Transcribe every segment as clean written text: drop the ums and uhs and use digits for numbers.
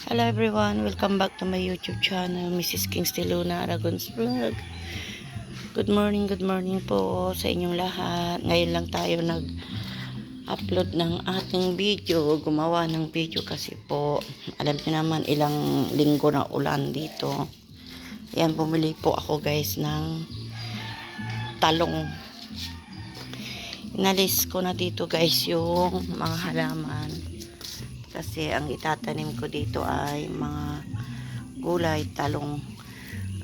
Hello everyone, welcome back to my YouTube channel, Mrs. Kingsley Luna Aragon's Vlog. Good morning po sa inyong lahat. Ngayon lang tayo nag-upload ng ating video, gumawa ng video kasi po, alam niyo naman ilang linggo na ulan dito. Ayan, bumili po ako guys ng talong. Inalis ko na dito guys yung mga halaman. Kasi ang itatanim ko dito ay mga gulay, talong.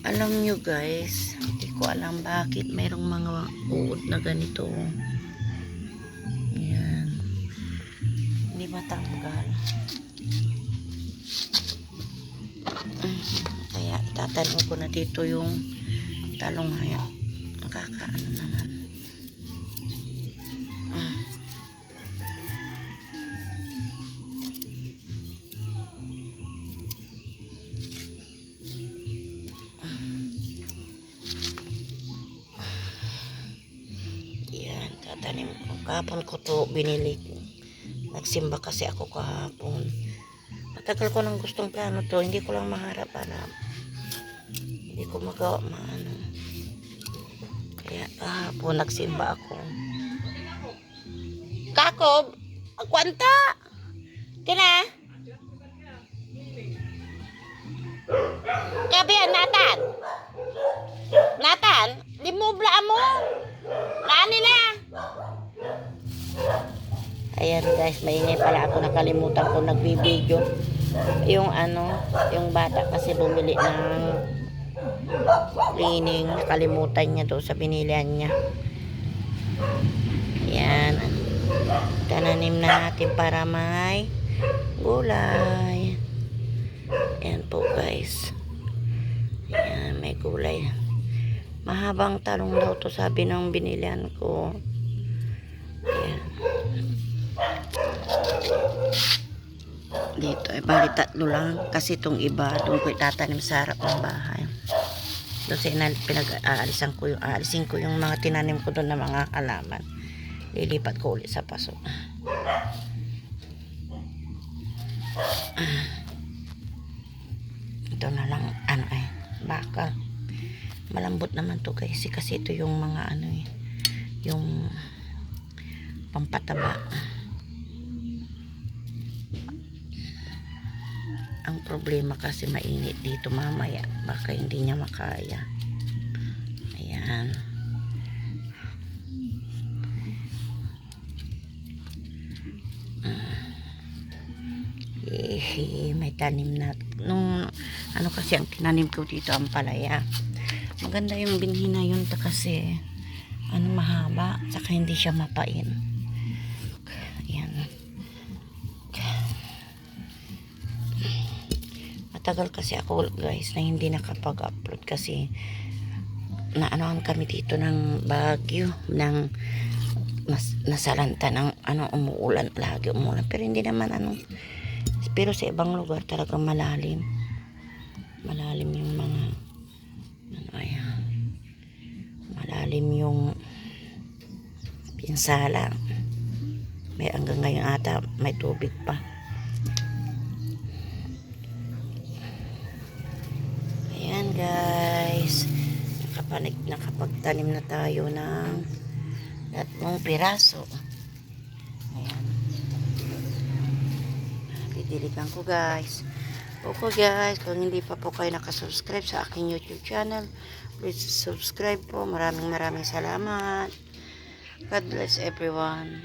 Alam nyo guys, hindi ko alam bakit mayroong mga uod na ganito. Ayan. Hindi matanggal. Kaya itatanim ko na dito yung talong. Ayan. Makakaano naman. Tanim ko. Kahapon ko to binili. Nagsimba kasi ako kahapon. Matagal ko nang gustong plano to. Hindi ko lang maharap-harap. Hindi ko magawa maano. Kaya kahapon nagsimba ako. Kakob! Agwanta! Kina? Kabiyan, Nathan! Nathan! Limubla mo! Nani na! Ayan guys, maingay pala ako, nakalimutan ko nagbibideo. Yung bata kasi bumili ng cleaning, nakalimutan niya doon sa binilihan niya. Ayan. Tananim na natin para may gulay. Ayan po guys. Ayan, may gulay. Mahabang talong daw to sabi ng binilihan ko. Ayan. Dito ay bali tatlo lang kasi itong iba doon ko itatanim sa harap ng bahay. Doon sa aalisin ko yung mga tinanim ko doon na mga halaman. Lilipat ko ulit sa paso. Ito na lang bakal. Malambot naman to guys kasi ito yung mga yung pampataba. Ang problema kasi mainit dito mamaya, baka hindi niya makaya. Ayan. May tanim na nung kasi ang tinanim ko dito ang palaya. Maganda yung binhi na yun kasi mahaba, saka hindi siya mapain. Ayan. Matagal kasi ako guys na hindi nakapag-upload kasi kami dito ng bagyo, ng nasalanta ng umuulan pero hindi naman pero sa ibang lugar talaga malalim yung mga malalim yung pinsala. May hanggang ngayon ata may tubig pa. Ayan guys, nakapagtanim na tayo ng 3 piraso. Ayan, didiligan ko guys. Okay guys, kung hindi pa po kayo nakasubscribe sa aking YouTube channel, please subscribe po. Maraming salamat. God bless everyone.